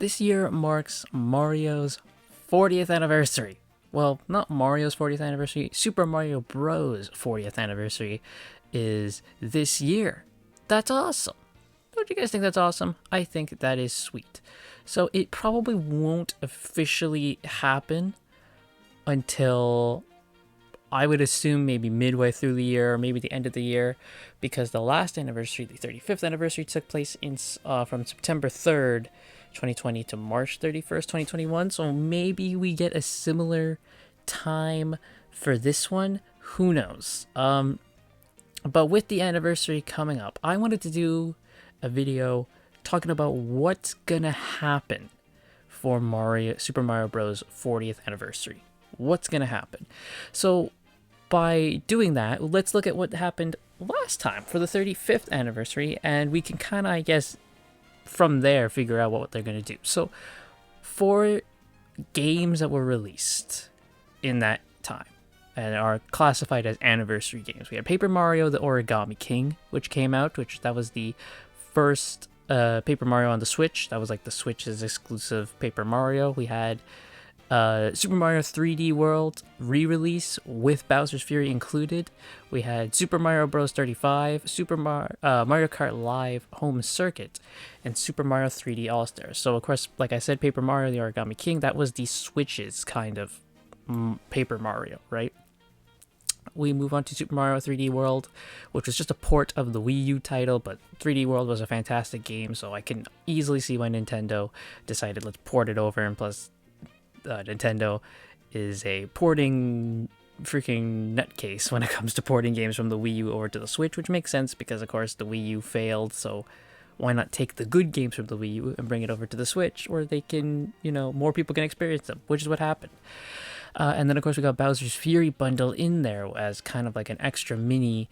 This year marks Mario's 40th anniversary. Well, not Mario's 40th anniversary, Super Mario Bros. 40th anniversary is this year. That's awesome. Don't you guys think that's awesome? I think that is sweet. So it probably won't officially happen until I would assume maybe midway through the year or maybe the end of the year, because the last anniversary, the 35th anniversary, took place in from September 3rd, 2020 to March 31st, 2021. So maybe we get a similar time for this one. Who knows? But with the anniversary coming up, I wanted to do a video talking about what's gonna happen for Super Mario Bros. 40th anniversary. What's gonna happen? So by doing that, let's look at what happened last time for the 35th anniversary, and we can kind of, I guess, from there figure out what they're gonna do. So for games that were released in that time and are classified as anniversary games, we had Paper Mario: The Origami King, which came out, that was the first Paper Mario on the Switch. That was like the Switch's exclusive Paper Mario. We had Super Mario 3D World re-release with Bowser's Fury included. We had Super Mario Bros. 35, Mario Kart Live Home Circuit, and Super Mario 3D All-Stars. So of course, like I said, Paper Mario: The Origami King, that was the Switch's kind of Paper Mario, right? We move on to Super Mario 3D World, which was just a port of the Wii U title, but 3D World was a fantastic game, so I can easily see why Nintendo decided let's port it over, and plus Nintendo is a porting freaking nutcase when it comes to porting games from the Wii U over to the Switch, which makes sense because, of course, the Wii U failed, so why not take the good games from the Wii U and bring it over to the Switch, where they can, more people can experience them, which is what happened. And then, of course, we got Bowser's Fury bundle in there as kind of like an extra mini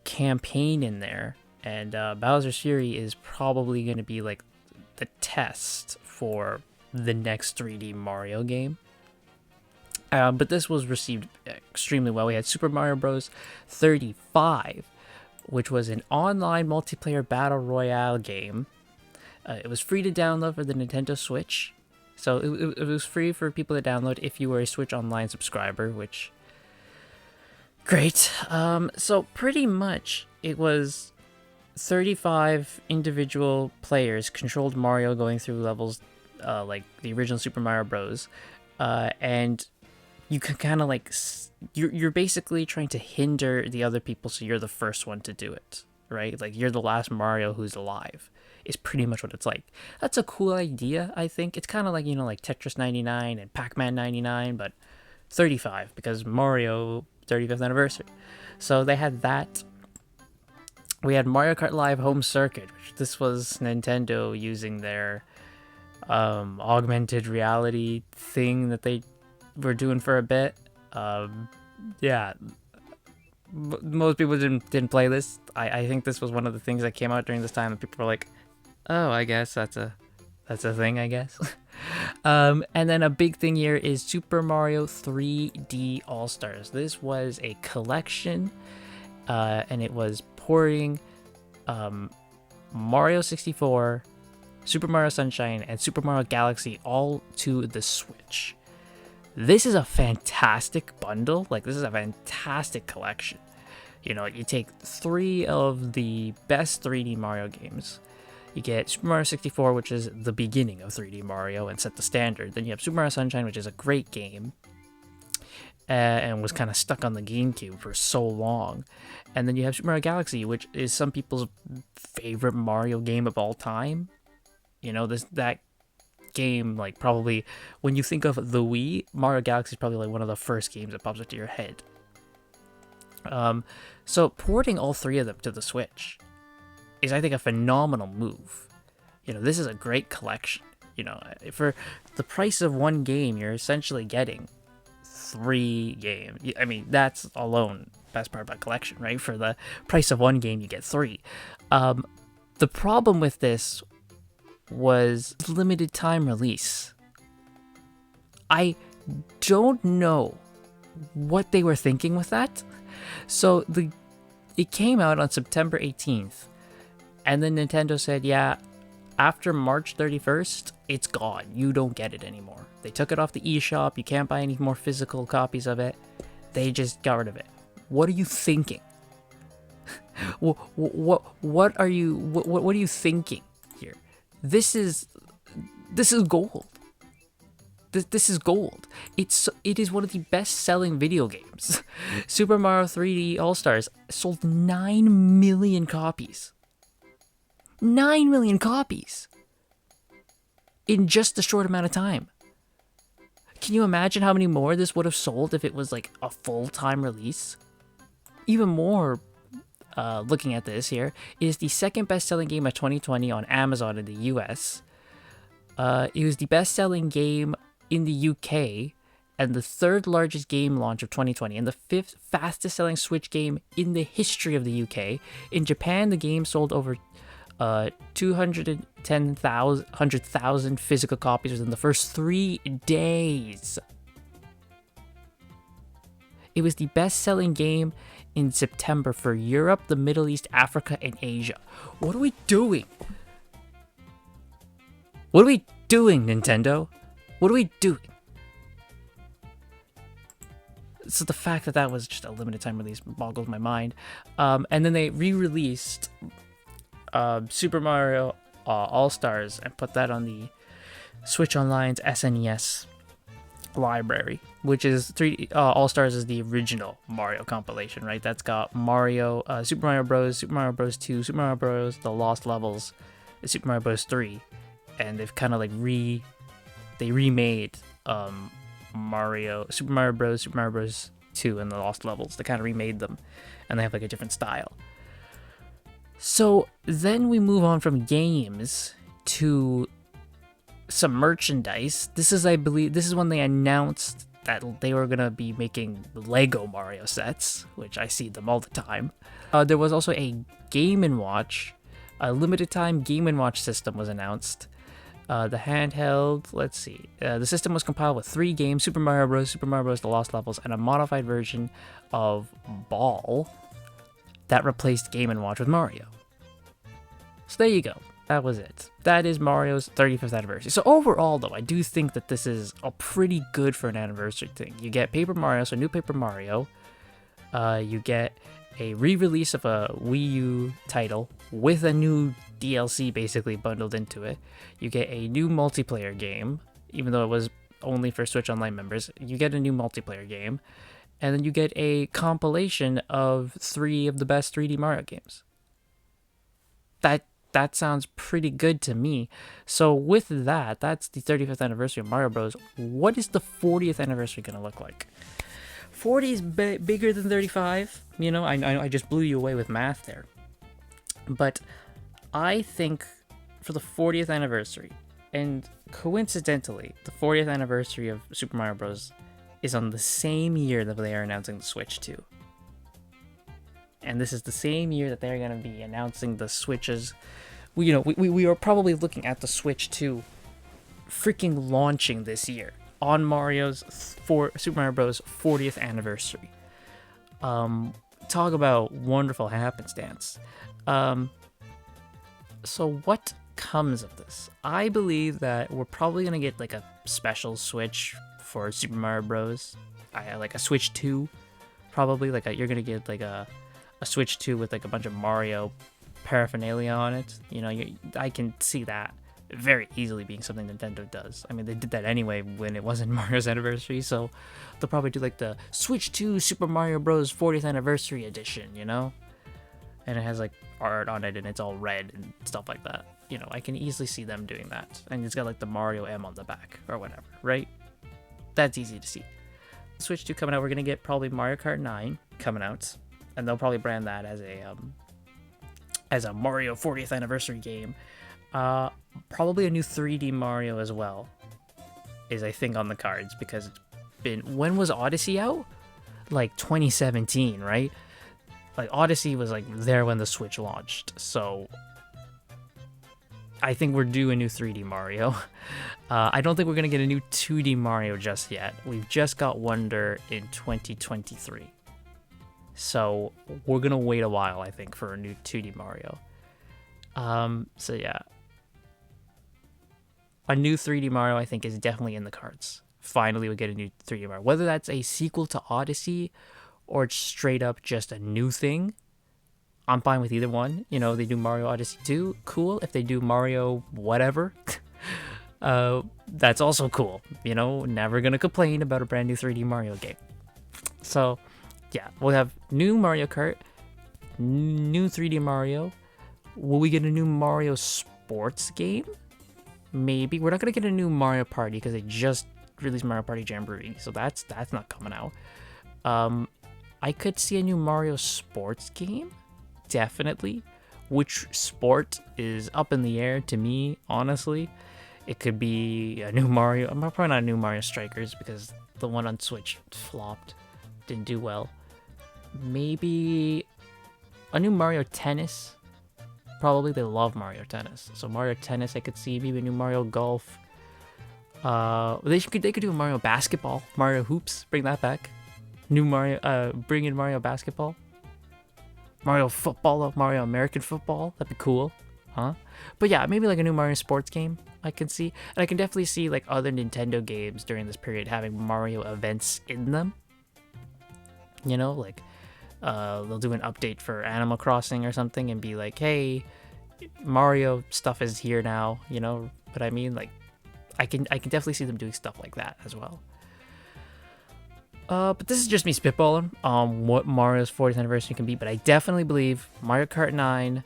campaign in there. And Bowser's Fury is probably going to be like the test for the next 3D Mario game. But this was received extremely well. We had Super Mario Bros. 35, which was an online multiplayer battle royale game. It was free to download for the Nintendo Switch. So it was free for people to download if you were a Switch Online subscriber, which... Great. So pretty much it was 35 individual players controlled Mario going through levels like the original Super Mario Bros. And you can kind of like... You're basically trying to hinder the other people so you're the first one to do it, right? Like you're the last Mario who's alive. Is pretty much what it's like. That's a cool idea, I think. It's kind of like, like Tetris 99 and Pac-Man 99, but 35, because Mario 35th anniversary. So they had that. We had Mario Kart Live Home Circuit, which this was Nintendo using their augmented reality thing that they were doing for a bit. Yeah. Most people didn't play this. I think this was one of the things that came out during this time, and people were like, oh, I guess that's a thing, I guess. And then a big thing here is Super Mario 3D All-Stars. This was a collection, and it was porting Mario 64, Super Mario Sunshine, and Super Mario Galaxy all to the Switch. This is a fantastic bundle. Like, this is a fantastic collection. You take 3 of the best 3D Mario games. You get Super Mario 64, which is the beginning of 3D Mario and set the standard. Then you have Super Mario Sunshine, which is a great game and was kind of stuck on the GameCube for so long. And then you have Super Mario Galaxy, which is some people's favorite Mario game of all time. That game, like, probably when you think of the Wii, Mario Galaxy is probably like one of the first games that pops into your head. So porting all 3 of them to the Switch is, I think, a phenomenal move. This is a great collection. For the price of one game, you're essentially getting 3 games. I mean, that's alone best part about collection, right? For the price of one game, you get 3. The problem with this was limited time release. I don't know what they were thinking with that. So it came out on September 18th, and then Nintendo said, yeah, after March 31st, it's gone. You don't get it anymore. They took it off the eShop. You can't buy any more physical copies of it. They just got rid of it. What are you thinking? What are you thinking here? This is gold. This is gold. It is one of the best-selling video games. Super Mario 3D All-Stars sold 9 million copies. 9 million copies in just a short amount of time. Can you imagine how many more this would have sold if it was like a full-time release? Even more, looking at this here, is the second best-selling game of 2020 on Amazon in the US. It was the best-selling game in the UK and the third largest game launch of 2020 and the fifth fastest-selling Switch game in the history of the UK. In Japan, the game sold over 210,000 physical copies within the first 3 days. It was the best-selling game in September for Europe, the Middle East, Africa, and Asia. What are we doing? What are we doing, Nintendo? What are we doing? So the fact that that was just a limited time release boggles my mind. And then they re-released Super Mario All-Stars and put that on the Switch Online's SNES library, which is All-Stars is the original Mario compilation, right? That's got Mario, Super Mario Bros, Super Mario Bros 2, Super Mario Bros, The Lost Levels, and Super Mario Bros 3, and they've kind of like remade Super Mario Bros 2, and The Lost Levels. They kind of remade them, and they have like a different style. So then we move on from games to some merchandise. I believe this is when they announced that they were gonna be making Lego Mario sets, which I see them all the time. There was also a Game & Watch, a limited time Game & Watch system was announced. The handheld, let's see. The system was compiled with 3 games: Super Mario Bros., Super Mario Bros. The Lost Levels, and a modified version of Ball that replaced Game & Watch with Mario. So there you go. That was it. That is Mario's 35th anniversary. So overall, though, I do think that this is a pretty good for an anniversary thing. You get Paper Mario, so new Paper Mario. You get a re-release of a Wii U title with a new DLC basically bundled into it. You get a new multiplayer game, even though it was only for Switch Online members. You get a new multiplayer game, and then you get a compilation of 3 of the best 3D Mario games. That sounds pretty good to me. So with that, that's the 35th anniversary of Mario Bros. What is the 40th anniversary going to look like? 40 is bigger than 35. You know, I just blew you away with math there. But I think for the 40th anniversary, and coincidentally, the 40th anniversary of Super Mario Bros. Is on the same year that they are announcing the Switch 2. And this is the same year that they're going to be announcing the Switches. We are probably looking at the Switch 2 freaking launching this year on Super Mario Bros. 40th anniversary. Talk about wonderful happenstance. So what comes of this? I believe that we're probably going to get like a special Switch for Super Mario Bros. Like a Switch 2, probably. You're going to get like a Switch 2 with like a bunch of Mario paraphernalia on it. You know, I can see that very easily being something Nintendo does. I mean, they did that anyway when it wasn't Mario's anniversary, so they'll probably do like the Switch 2 Super Mario Bros. 40th anniversary edition, you know? And it has like art on it and it's all red and stuff like that. You know, I can easily see them doing that. And it's got like the Mario M on the back or whatever, right? That's easy to see. Switch 2 coming out, we're going to get probably Mario Kart 9 coming out. And they'll probably brand that as a Mario 40th anniversary game. Probably a new 3D Mario as well is, I think, on the cards, because it's been... When was Odyssey out? Like 2017, right? Like Odyssey was like there when the Switch launched. So I think we're due a new 3D Mario. I don't think we're going to get a new 2D Mario just yet. We've just got Wonder in 2023. So we're going to wait a while, I think, for a new 2D Mario. So yeah. a new 3D Mario, I think, is definitely in the cards. Finally, we get a new 3D Mario. Whether that's a sequel to Odyssey or straight up just a new thing, I'm fine with either one. You know, they do Mario Odyssey 2, cool. If they do Mario whatever, that's also cool. You know, never gonna complain about a brand new 3D Mario game. So, yeah, we'll have new Mario Kart, new 3D Mario. Will we get a new Mario Sports game? Maybe. We're not gonna get a new Mario Party because they just released Mario Party Jamboree, so that's not coming out. I could see a new Mario Sports game, definitely. Which sport is up in the air to me, honestly. It could be a new Mario. I'm probably not a new Mario Strikers because the one on Switch flopped, didn't do well. Maybe a new Mario Tennis. Probably they love Mario Tennis. So Mario Tennis I could see. Maybe a new Mario Golf. They could do a Mario Basketball. Mario Hoops. Bring that back. New Mario. Bring in Mario Basketball. Mario Football. Mario American Football. That'd be cool. Huh? But yeah, maybe like a new Mario Sports game I can see. And I can definitely see like other Nintendo games during this period having Mario events in them. You know, like they'll do an update for Animal Crossing or something and be like, hey, Mario stuff is here now, you know. But I mean, like, I can definitely see them doing stuff like that as well. But this is just me spitballing on what Mario's 40th anniversary can be. But I definitely believe Mario Kart 9,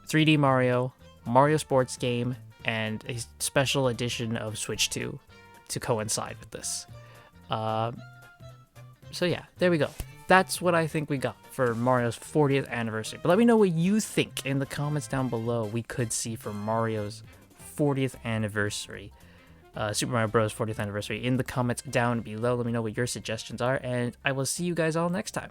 3D Mario, Mario Sports game, and a special edition of Switch 2 to coincide with this. So yeah, there we go. That's what I think we got for Mario's 40th anniversary. But let me know what you think in the comments down below we could see for Mario's 40th anniversary. Super Mario Bros. 40th anniversary in the comments down below. Let me know what your suggestions are, and I will see you guys all next time.